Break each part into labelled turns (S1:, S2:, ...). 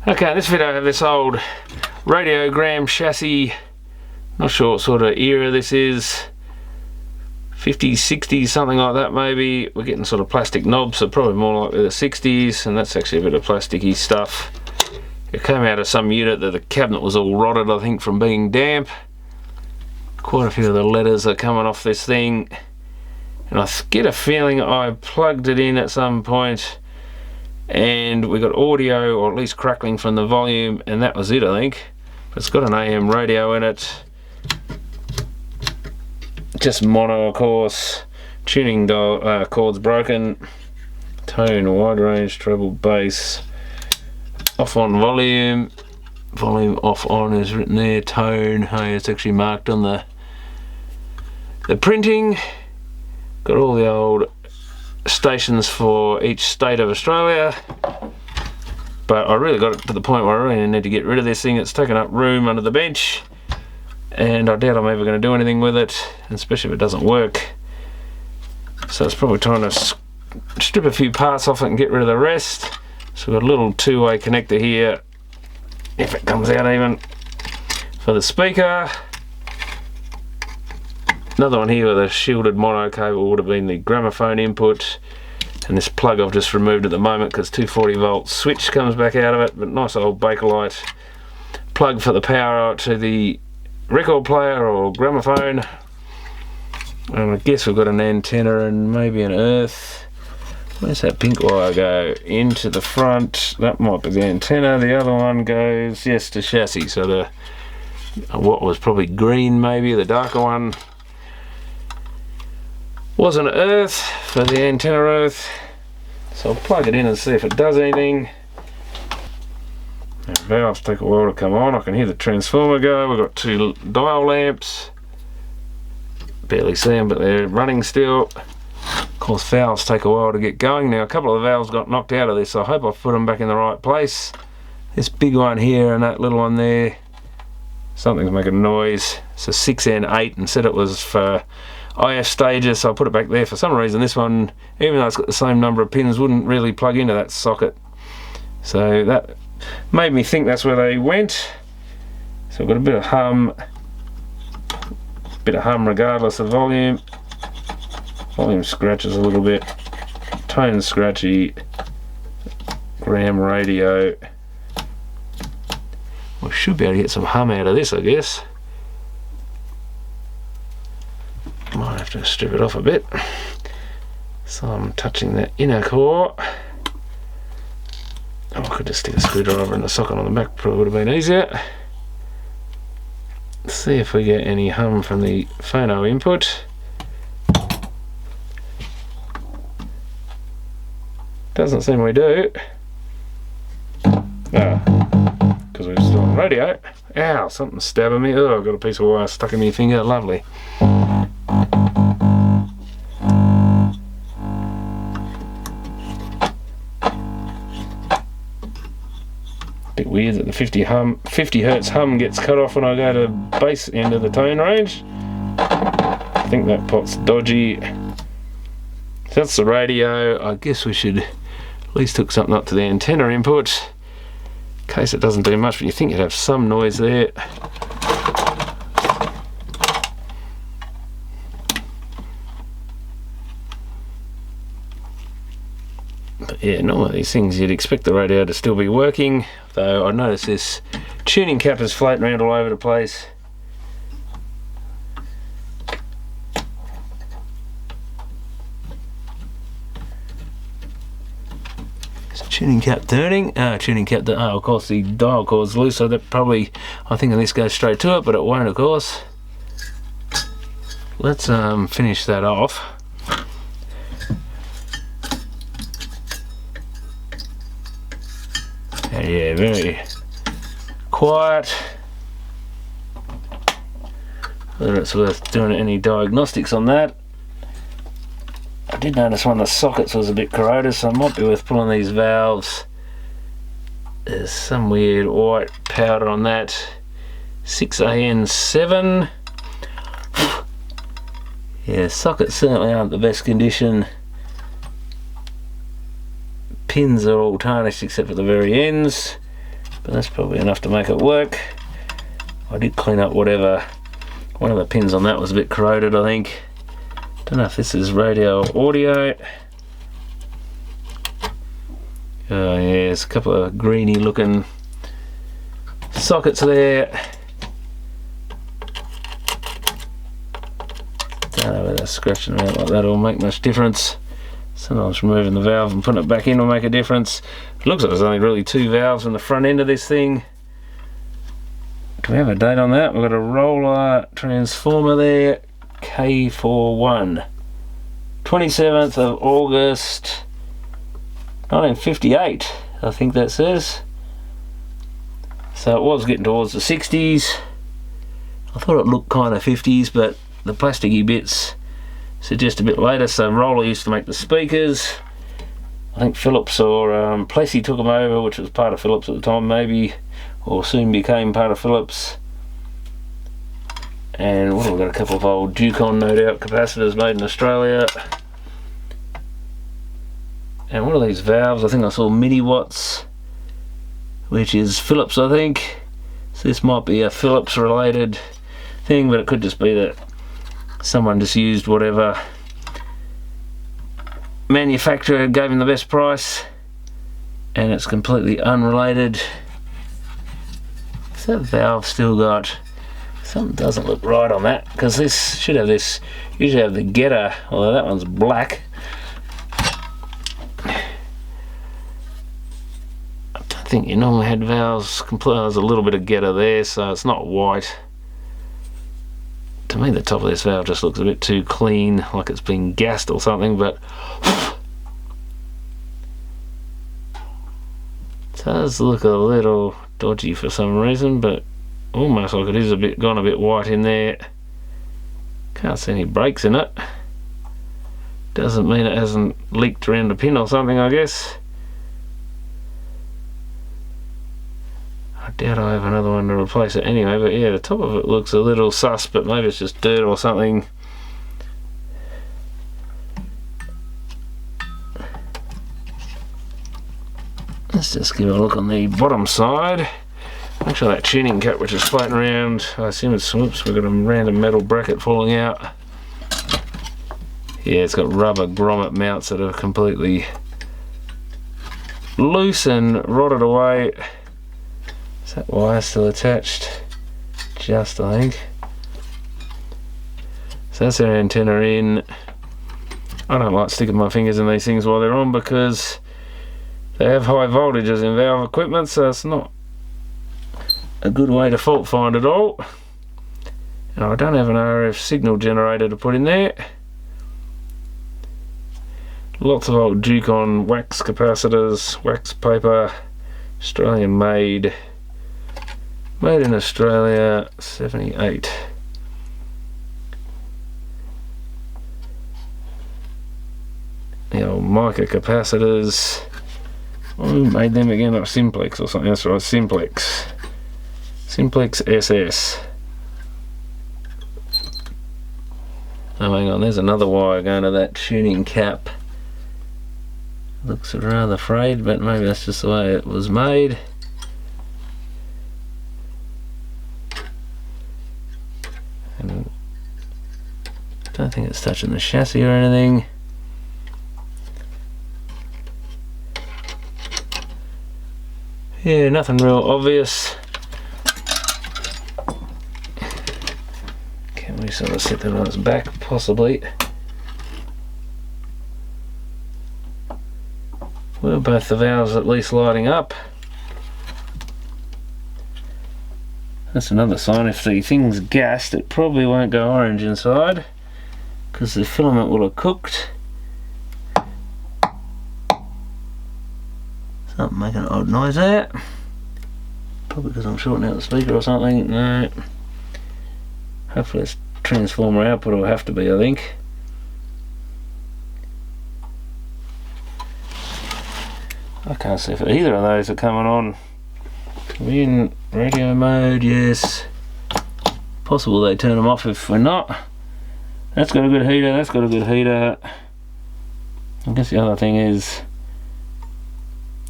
S1: Okay, in this video I have this old Radiogram chassis. Not sure what sort of era this is. 50s, 60s, something like that maybe. We're getting sort of plastic knobs, so probably more like the 60s, and that's actually a bit of plasticky stuff. It came out of some unit that the cabinet was all rotted, I think, from being damp. Quite a few of the letters are coming off this thing, and I get a feeling I plugged it in at some point and we got audio, or at least crackling from the volume, and that was it, I think. It's got an AM radio in it, just mono of course, tuning dial, chords broken, tone, wide range, treble, bass, off on volume, volume off on is written there, tone, hey, it's actually marked on the printing. Got all the old stations for each state of Australia, but I really got it to the point where I really need to get rid of this thing. It's taken up room under the bench, and I doubt I'm ever going to do anything with it, especially if it doesn't work. So it's probably time to strip a few parts off it and get rid of the rest. So we've got a little two-way connector here, if it comes out even, for the speaker. Another one here with a shielded mono cable would have been the gramophone input, and this plug I've just removed at the moment because 240 volt switch comes back out of it, but nice old Bakelite plug for the power out to the record player or gramophone. And I guess we've got an antenna and maybe an earth. Where's that pink wire go? Into the front. That might be the antenna. The other one goes, yes, to chassis. So the what was probably green, maybe the darker one, was an earth for the antenna earth. So I'll plug it in and see if it does anything. The valves take a while to come on. I can hear the transformer go. We've got two dial lamps. Barely see them, but they're running still. Of course, valves take a while to get going. Now, a couple of the valves got knocked out of this, so I hope I've put them back in the right place. This big one here and that little one there, something's making noise. It's a 6 and 8 and said it was for IF stages, so I put it back there. For some reason this one, even though it's got the same number of pins, wouldn't really plug into that socket, so that made me think that's where they went. So I've got a bit of hum regardless of volume. Volume scratches a little bit, tone scratchy, gram radio. We should be able to get some hum out of this, I guess. Might have to strip it off a bit. So I'm touching the inner core. Oh, I could just stick a screwdriver in the socket on the back, probably would have been easier. Let's see if we get any hum from the phono input. Doesn't seem we do. Because we're still on radio. Ow, something's stabbing me. Oh, I've got a piece of wire stuck in my finger. Lovely. Bit weird that the 50 hertz hum gets cut off when I go to bass end of the tone range. I think that pot's dodgy. So that's the radio. I guess we should at least hook something up to the antenna input in case it doesn't do much, but you think you'd have some noise there. But yeah, normally these things you'd expect the radio to still be working, though I notice this tuning cap is floating around all over the place. Is tuning cap turning? Tuning cap, of course the dial cord's loose, so that probably, I think this goes straight to it, but it won't of course. Let's finish that off. Yeah, very quiet. Whether it's worth doing any diagnostics on that. I did notice one of the sockets was a bit corroded, so it might be worth pulling these valves. There's some weird white powder on that. 6AN7. Yeah, sockets certainly aren't the best condition. Pins are all tarnished except for the very ends. but that's probably enough to make it work. I did clean up whatever, one of the pins on that was a bit corroded, I think. Don't know if this is radio or audio. Oh yeah, there's a couple of greeny looking sockets there. Don't know whether scratching them out like that will make much difference. Sometimes removing the valve and putting it back in will make a difference. It looks like there's only really 2 valves in the front end of this thing. Do we have a date on that? We've got a roller transformer there, K41. 27th of August 1958, I think that says. So it was getting towards the 60s. I thought it looked kind of 50s, but the plasticky bits suggest a bit later. So Roller used to make the speakers. I think Philips or Plessy took them over, which was part of Philips at the time maybe, or soon became part of Philips. And what have we got? A couple of old Ducon, no doubt, capacitors made in Australia. And what are these valves? I think I saw milliwatts, which is Philips, I think. So this might be a Philips related thing, but it could just be that someone just used whatever manufacturer gave him the best price, and it's completely unrelated. Has that valve still got... Something doesn't look right on that, because this should have this, usually have the getter, although that one's black. I don't think you normally had valves completely. There's a little bit of getter there, so it's not white. To me the top of this valve just looks a bit too clean, like it's been gassed or something, but it does look a little dodgy for some reason, but almost like it is a bit gone a bit white in there. Can't see any breaks in it. Doesn't mean it hasn't leaked around a pin or something, I guess. I doubt I have another one to replace it anyway, but yeah, the top of it looks a little sus, but maybe it's just dirt or something. Let's just give a look on the bottom side. Actually, that tuning cap which is floating around, I assume it's, whoops, we've got a random metal bracket falling out. Yeah, it's got rubber grommet mounts that are completely loose and rotted away. Is that wire still attached? Just, I think. So that's our antenna in. I don't like sticking my fingers in these things while they're on because they have high voltages in valve equipment, so it's not a good way to fault find it all. And I don't have an RF signal generator to put in there. Lots of old Ducon wax capacitors, wax paper, Australian made in Australia, 78. The old mica capacitors. Who made them again? Like Simplex or something. That's right, Simplex SS. Oh, hang on, there's another wire going to that tuning cap. Looks rather frayed, but maybe that's just the way it was made. And I don't think it's touching the chassis or anything. Yeah, nothing real obvious. Can we sort of set that on its back, possibly? Well, both the valves at least lighting up. That's another sign. If the thing's gassed, it probably won't go orange inside because the filament will have cooked. Something making an odd noise there. Probably because I'm shorting out the speaker or something. No. Hopefully it's transformer output will have to be, I think. I can't see if either of those are coming on. We're in radio mode, yes. Possible they turn them off if we're not. That's got a good heater, that's got a good heater. I guess the other thing is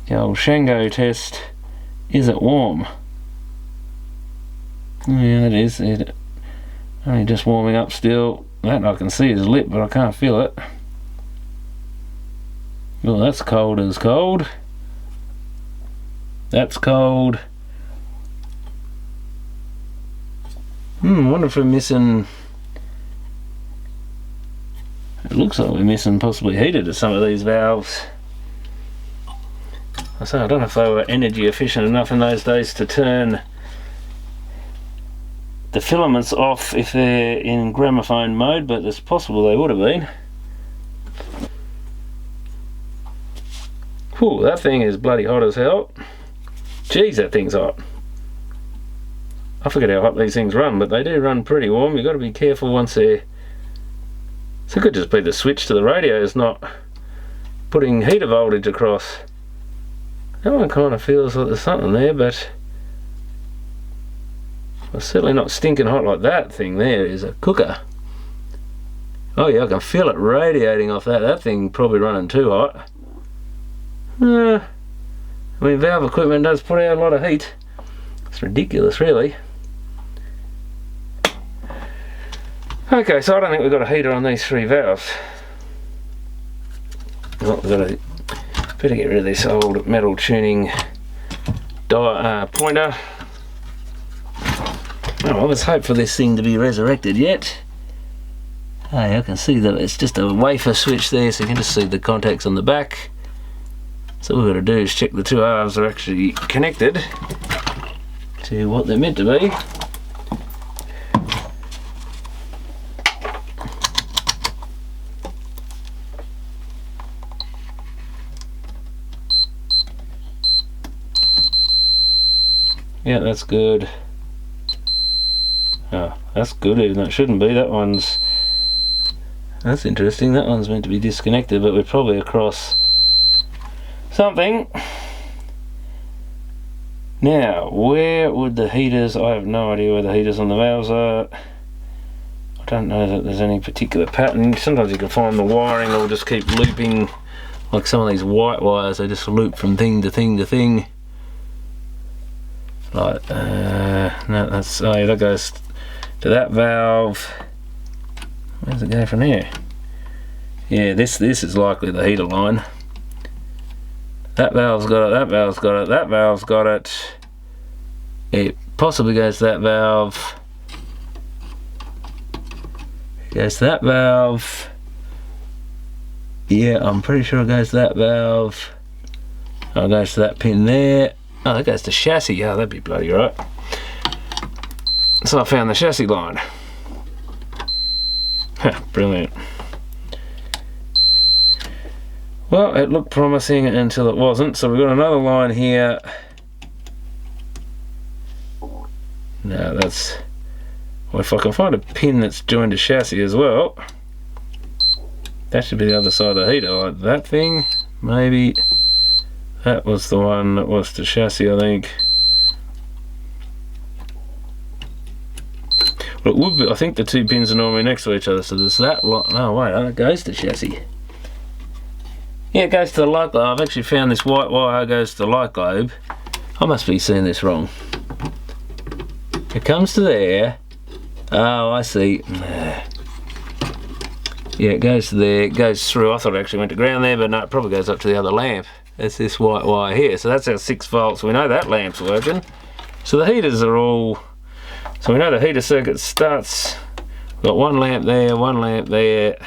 S1: the old Shango test Is it warm? Yeah, it is. It only just warming up still. That I can see is lit, but I can't feel it. Oh, that's cold as cold. That's cold. I wonder if we're missing... It looks like we're missing possibly heater to some of these valves. I say, I don't know if they were energy efficient enough in those days to turn the filaments off if they're in gramophone mode, but it's possible they would have been. Whew, that thing is bloody hot as hell. Jeez, that thing's hot. I forget how hot these things run, but they do run pretty warm. You've got to be careful once they're... So it could just be the switch to the radio is not putting heater voltage across. That one kind of feels like there's something there, but it's certainly not stinking hot like that thing there is a cooker. Oh yeah, I can feel it radiating off that. That thing probably running too hot. I mean, valve equipment does put out a lot of heat. It's ridiculous, really. Okay, so I don't think we've got a heater on these three valves. Oh, we've got to better get rid of this old metal tuning pointer. Oh, well, let's hope for this thing to be resurrected yet. Hey, I can see that it's just a wafer switch there, so you can just see the contacts on the back. So what we've got to do is check the two halves are actually connected to what they're meant to be. Yeah, that's good. Oh, that's good, even though it shouldn't be. That one's... That's interesting. That one's meant to be disconnected, but we're probably across something. Now, where would the heaters... I have no idea where the heaters on the valves are. I don't know that there's any particular pattern. Sometimes you can find the wiring will just keep looping, like some of these white wires, they just loop from thing to thing to thing. Like, no, that's... Oh yeah, that goes to that valve. Where does it go from here? Yeah, this is likely the heater line. That valve's got it, that valve's got it, that valve's got it. It possibly goes to that valve. It goes to that valve. Yeah, I'm pretty sure it goes to that valve. Oh, it goes to that pin there. Oh, that goes to chassis. Yeah, that'd be bloody right. So I found the chassis line. Brilliant. Well, it looked promising until it wasn't. So we've got another line here. Now that's... Well, if I can find a pin that's joined to chassis as well, that should be the other side of the heater. Like that thing, maybe. That was the one that was to chassis, I think. Well, it would be, I think the two pins are normally next to each other, so there's that lot. No, wait, that goes to chassis. Yeah, it goes to the light globe. I've actually found this white wire goes to the light globe. I must be seeing this wrong. It comes to there. Oh, I see. Yeah, it goes to there, it goes through. I thought it actually went to ground there, but no, it probably goes up to the other lamp. That's this white wire here. So that's our 6 volts. We know that lamp's working. So the heaters are all... So we know the heater circuit starts... We've got one lamp there, one lamp there.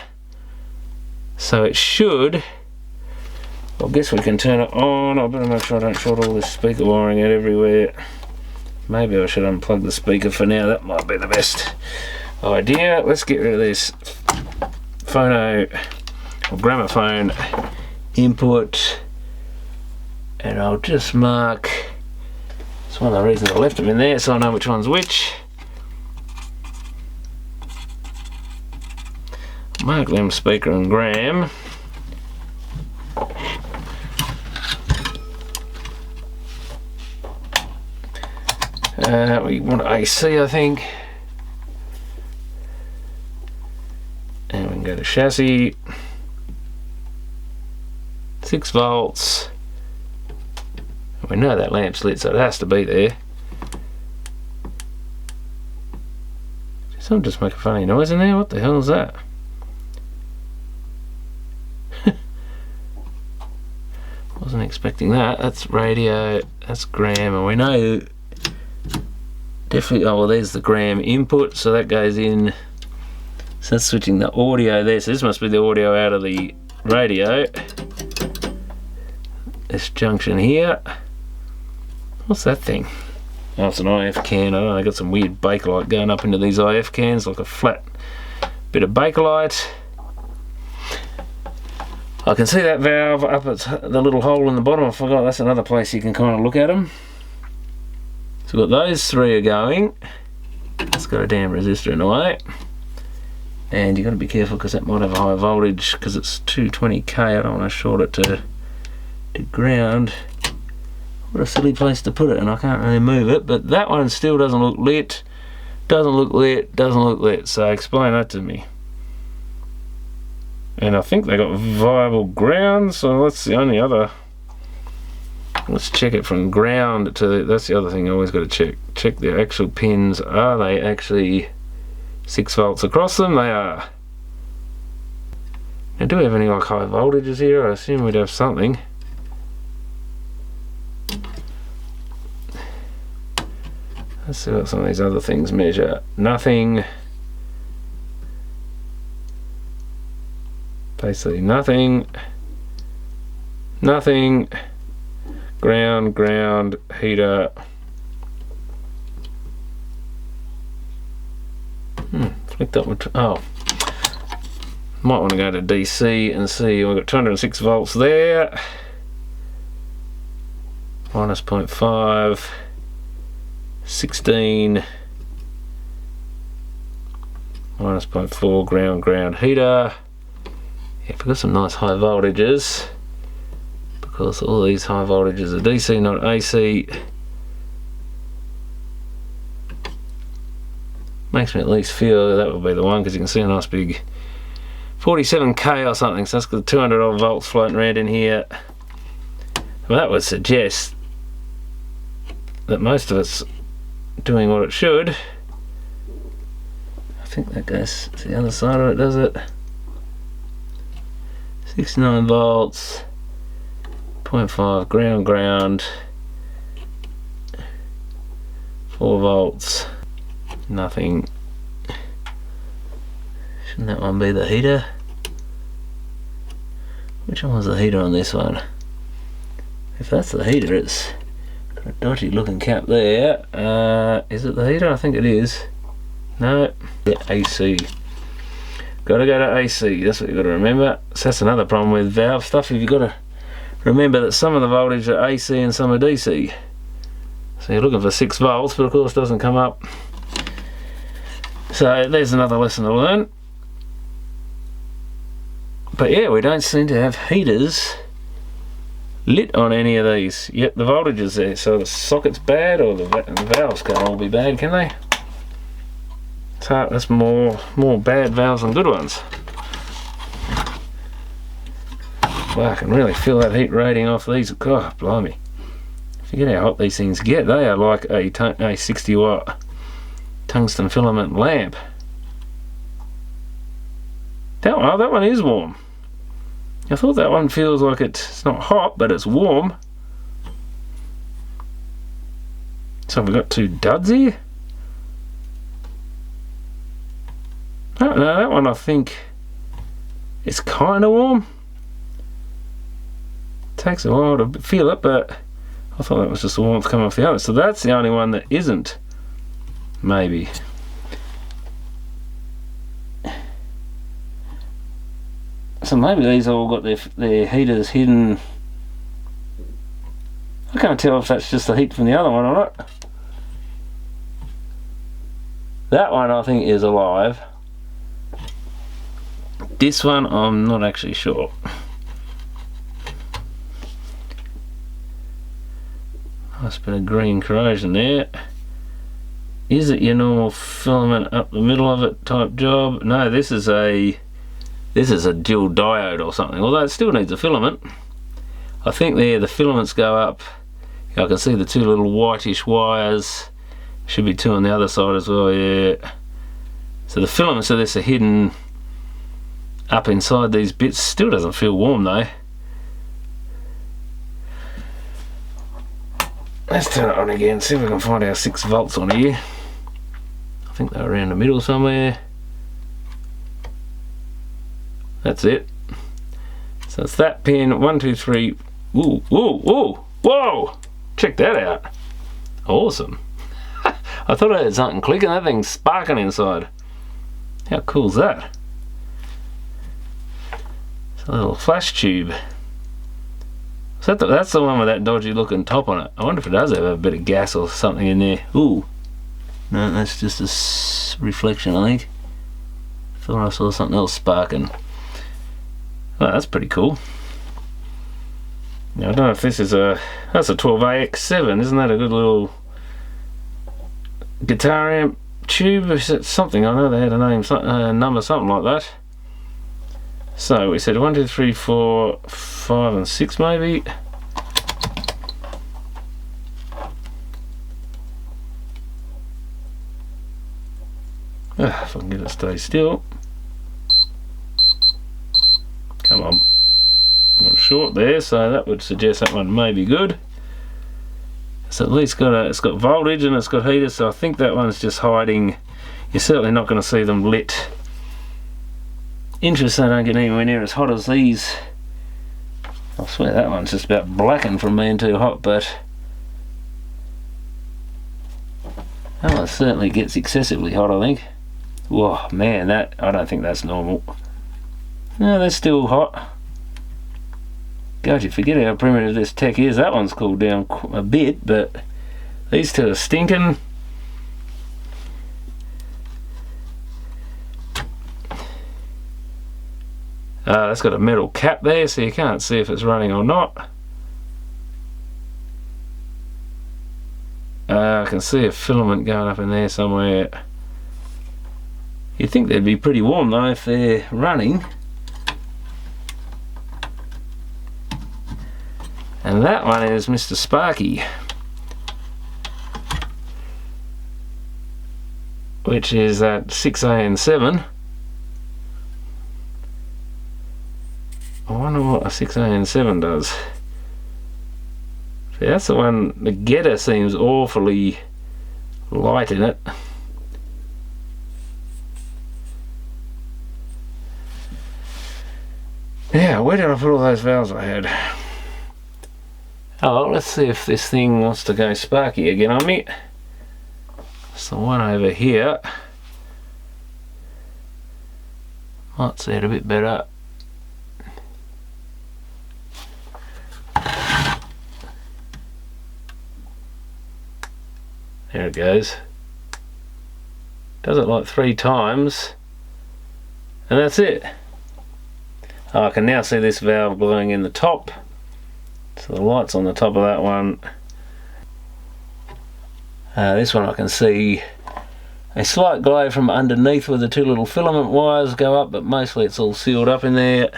S1: So it should... I guess we can turn it on. I better make sure I don't short all this speaker wiring out everywhere. Maybe I should unplug the speaker for now. That might be the best idea. Let's get rid of this phono or gramophone input. And I'll just mark, it's one of the reasons I left them in there, so I know which one's which. Mark them speaker and gram. We want AC, I think. And we can go to chassis. 6 volts. We know that lamp's lit, so it has to be there. Did someone just make a funny noise in there? What the hell is that? Wasn't expecting that. That's radio, that's gram, and we know definitely, oh well, there's the gram input, so that goes in. So that's switching the audio there, so this must be the audio out of the radio. This junction here. What's that thing? Oh, it's an IF can. I don't know, they got some weird Bakelite going up into these IF cans, like a flat bit of Bakelite. I can see that valve up at the little hole in the bottom. I forgot that's another place you can kind of look at them. So we've got those three are going. It's got a damn resistor in the way. And you've got to be careful because that might have a high voltage because it's 220k. I don't want to short it to ground. What a silly place to put it, and I can't really move it. But that one still doesn't look lit. Doesn't look lit. Doesn't look lit. So explain that to me. And I think they got viable ground, so that's the only other. Let's check it from ground to, that's the other thing I always got to check. Check the actual pins. Are they actually 6 volts across them? They are. Now, do we have any like high voltages here? I assume we'd have something. Let's see what some of these other things measure. Nothing. Basically nothing. Nothing. Ground, ground, heater. Flicked up with, oh. Might want to go to DC and see, we've got 206 volts there. Minus 0.5. 16. Minus 0.4, ground, ground, heater. Yeah, we've got some nice high voltages. Because all these high voltages are DC, not AC. Makes me at least feel that would be the one, because you can see a nice big 47k or something, so that's got 200 odd volts floating around in here. Well, that would suggest that most of it's doing what it should. I think that goes to the other side of it, does it? 69 volts. 0.5 ground, ground, 4 volts, nothing. Shouldn't that one be the heater? Which one was the heater on this one? If that's the heater, it's got a dodgy looking cap there. Is it the heater? I think it is. No, yeah, AC. Gotta go to AC, that's what you've got to remember. So that's another problem with valve stuff. You've got to remember that some of the voltage are AC and some are DC. So you're looking for 6 volts, but of course it doesn't come up. So there's another lesson to learn. But yeah, we don't seem to have heaters lit on any of these. Yet the voltage is there, so the socket's bad, or the valves can't all be bad, can they? So that's more bad valves than good ones. Wow, I can really feel that heat radiating off these. God, blimey. Forget how hot these things get. They are like a 60 watt tungsten filament lamp. That one is warm. I thought that one feels like it's not hot, but it's warm. So have we got 2 duds here? Oh, no, that one I think is kind of warm. Takes a while to feel it, but I thought that was just the warmth coming off the other. So that's the only one that isn't. Maybe. So maybe these all got their heaters hidden. I can't tell if that's just the heat from the other one or not. That one I think is alive. This one I'm not actually sure. Nice bit of green corrosion there. Is it your normal filament up the middle of it type job? No, this is a dual diode or something, although it still needs a filament. I think there the filaments go up I can see the two little whitish wires. Should be two on the other side as well, yeah. So the filaments of this are hidden up inside these bits. Still doesn't feel warm though. Let's turn it on again, see if we can find our 6 volts on here. I think they're around the middle somewhere. That's it. So it's that pin, 1, 2, 3. Ooh, whoa, whoa, whoa! Check that out. Awesome. I thought I had something clicking, that thing's sparking inside. How cool is that? It's a little flash tube. That's the one with that dodgy looking top on it. I wonder if it does have a bit of gas or something in there. Ooh. No, that's just a reflection, I think. I thought I saw something else sparking. Oh, that's pretty cool. Now, I don't know if this is that's a 12AX7. Isn't that a good little guitar amp tube? Is it something? I know they had a name, number, something like that. So we said 1, 2, 3, 4, 5 and 6 maybe. If I can get it to stay still. Come on. Got short there, so that would suggest that one may be good. It's at least it's got voltage and it's got heaters, so I think that one's just hiding. You're certainly not going to see them lit. Interesting, they don't get anywhere near as hot as these. I swear that one's just about blackened from being too hot, but that one certainly gets excessively hot, I think. Whoa, man, I don't think that's normal. No, they're still hot. God, you forget how primitive this tech is. That one's cooled down a bit, but these two are stinking. That's got a metal cap there, so you can't see if it's running or not. I can see a filament going up in there somewhere. You'd think they'd be pretty warm though if they're running. And that one is Mr. Sparky, which is at 6AN7. I wonder what a 6AN7 does. See, that's the one, the getter seems awfully light in it. Yeah, where did I put all those valves I had? Oh, well, let's see if this thing wants to go sparky again on me. It's the one over here. Might see it a bit better. There it goes. Does it like 3 times, and that's it. Oh, I can now see this valve glowing in the top. So the light's on the top of that one. This one I can see a slight glow from underneath where the 2 little filament wires go up, but mostly it's all sealed up in there.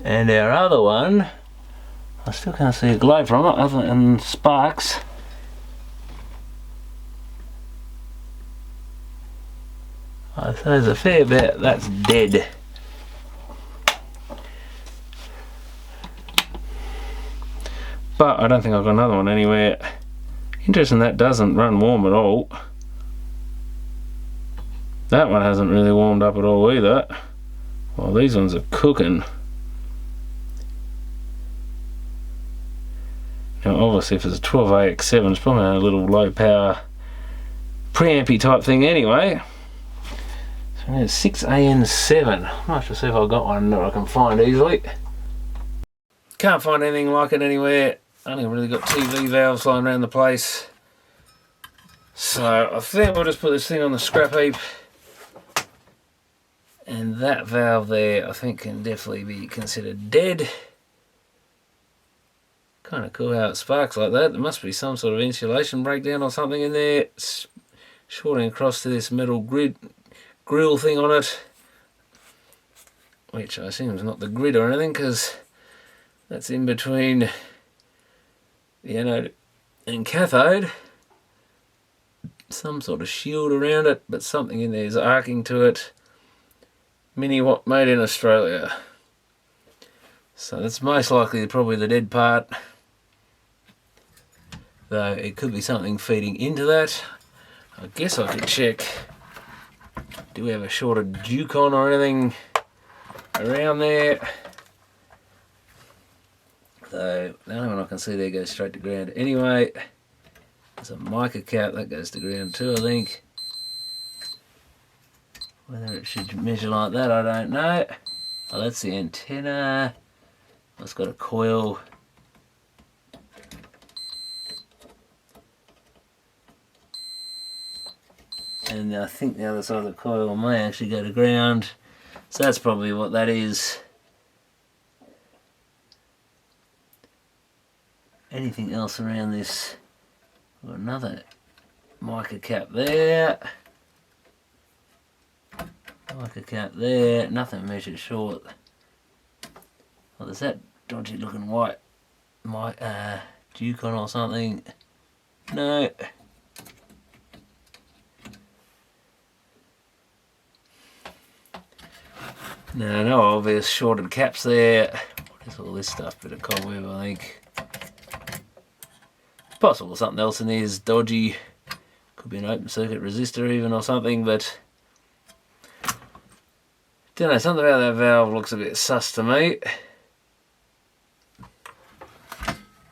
S1: And our other one, I still can't see a glow from it other than sparks. I suppose a fair bit, that's dead. But I don't think I've got another one anywhere. Interesting, that doesn't run warm at all. That one hasn't really warmed up at all either. Well, these ones are cooking. Now obviously if it's a 12AX7, it's probably a little low power preampy type thing anyway. So it's 6AN7. I'm not sure, see if I've got one that I can find easily. Can't find anything like it anywhere. Only really got TV valves lying around the place. So I think we'll just put this thing on the scrap heap. And that valve there I think can definitely be considered dead. Kind of cool how it sparks like that. There must be some sort of insulation breakdown or something in there. It's shorting across to this metal grill thing on it, which I assume is not the grid or anything, because that's in between the anode and cathode. Some sort of shield around it, but something in there is arcing to it. Mini watt made in Australia. So that's most likely probably the dead part. Though it could be something feeding into that. I guess I could check. Do we have a shorted Ducon or anything around there? So the only one I can see there goes straight to ground anyway. There's a mica cap that goes to ground too, I think. Whether it should measure like that, I don't know. Oh, that's the antenna. It's got a coil. And I think the other side of the coil may actually go to ground. So that's probably what that is. Anything else around this? Got another mica cap there. Mica cap there. Nothing measured short. Well, there's that dodgy looking white Ducon or something. No. No obvious shorted caps there. What is all this stuff? Bit of cobweb, I think. Possible something else in there is dodgy. Could be an open circuit resistor even or something, but don't know, something about that valve looks a bit sus to me.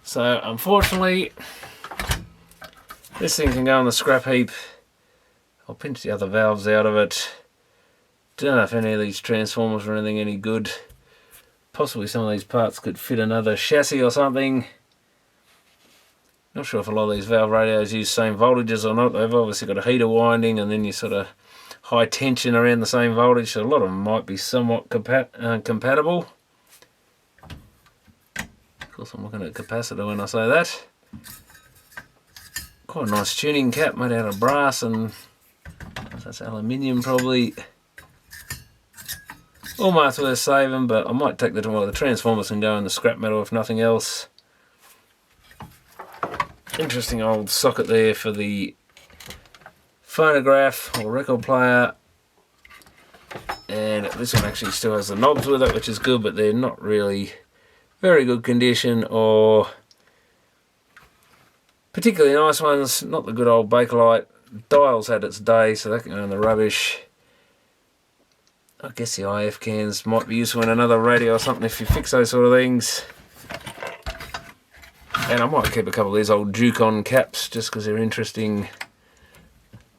S1: So unfortunately this thing can go on the scrap heap. I'll pinch the other valves out of it. Don't know if any of these transformers are anything any good. Possibly some of these parts could fit another chassis or something. Not sure if a lot of these valve radios use same voltages or not. They've obviously got a heater winding and then you sort of high tension around the same voltage, so a lot of them might be somewhat compatible. Of course I'm looking at capacitor when I say that. Quite a nice tuning cap made out of brass and that's aluminium probably. Almost worth saving, but I might take the transformers can go in the scrap metal if nothing else. Interesting old socket there for the phonograph or record player, and this one actually still has the knobs with it, which is good, but they're not really very good condition or particularly nice ones. Not the good old Bakelite. Dials had its day, so that can go in the rubbish. I guess the IF cans might be useful in another radio or something if you fix those sort of things. And I might keep a couple of these old Ducon caps just because they're interesting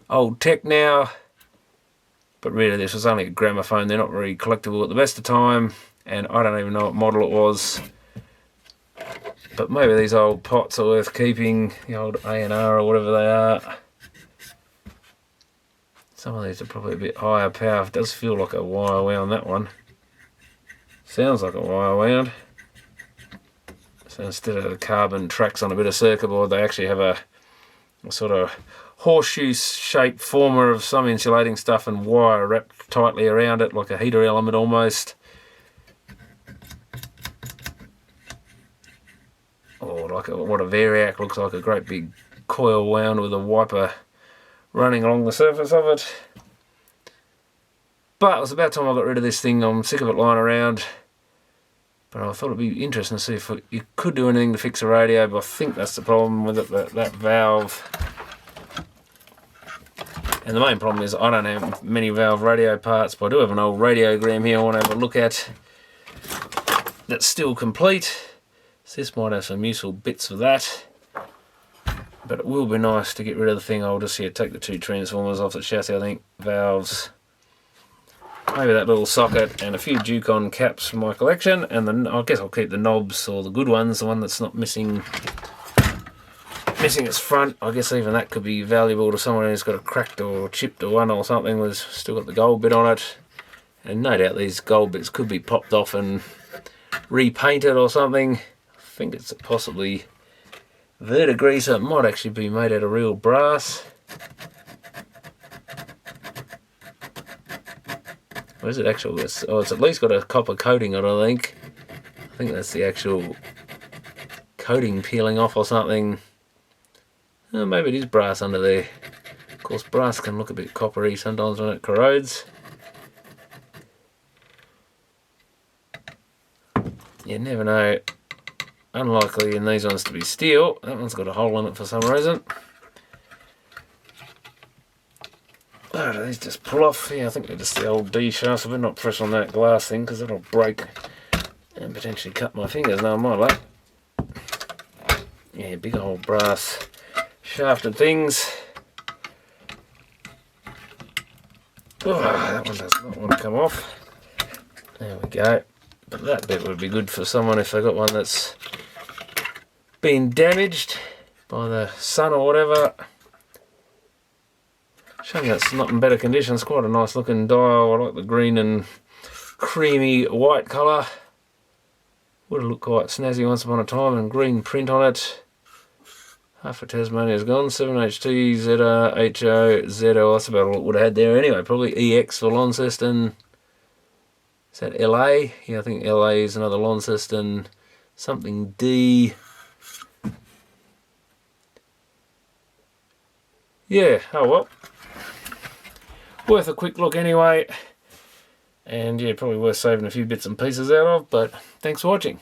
S1: old tech now. But really this was only a gramophone, they're not very collectible at the best of time, and I don't even know what model it was. But maybe these old pots are worth keeping, the old A&R or whatever they are. Some of these are probably a bit higher power. It does feel like a wire wound, that one. Sounds like a wire wound. So instead of the carbon tracks on a bit of circuit board, they actually have a sort of horseshoe shaped former of some insulating stuff and wire wrapped tightly around it, like a heater element almost. Or like what a variac looks like, a great big coil wound with a wiper running along the surface of it. But it was about time I got rid of this thing. I'm sick of it lying around. But I thought it'd be interesting to see if you could do anything to fix a radio, but I think that's the problem with it, that valve. And the main problem is I don't have many valve radio parts, but I do have an old radiogram here I want to have a look at that's still complete. So this might have some useful bits for that. But it will be nice to get rid of the thing. I'll just take the two transformers off the chassis, I think, valves. Maybe that little socket and a few Ducon caps from my collection, and then I guess I'll keep the knobs or the good ones, the one that's not missing its front. I guess even that could be valuable to someone who's got a cracked or chipped one or something that's still got the gold bit on it. And no doubt these gold bits could be popped off and repainted or something. I think it's possibly verdigris, so it might actually be made out of real brass. Where's it actually? Oh, it's at least got a copper coating on it, I think. I think that's the actual coating peeling off or something. Oh, maybe it is brass under there. Of course, brass can look a bit coppery sometimes when it corrodes. You never know. Unlikely in these ones to be steel. That one's got a hole in it for some reason. Oh, do these just pull off? Yeah, I think they're just the old D shafts. I better not press on that glass thing because that'll break and potentially cut my fingers. No, my luck. Yeah, big old brass shafted things. Oh, that one does not want to come off. There we go. But that bit would be good for someone if they got one that's been damaged by the sun or whatever. Shame that's not in better condition. It's quite a nice looking dial. I like the green and creamy white colour. Would have looked quite snazzy once upon a time, and green print on it. Half of Tasmania's gone. 7HT, ZR, HO, ZL. That's about all it would have had there anyway. Probably EX for Launceston. Is that LA? Yeah, I think LA is another Launceston. Something D. Yeah, oh well. Worth a quick look anyway. And yeah, probably worth saving a few bits and pieces out of, but thanks for watching.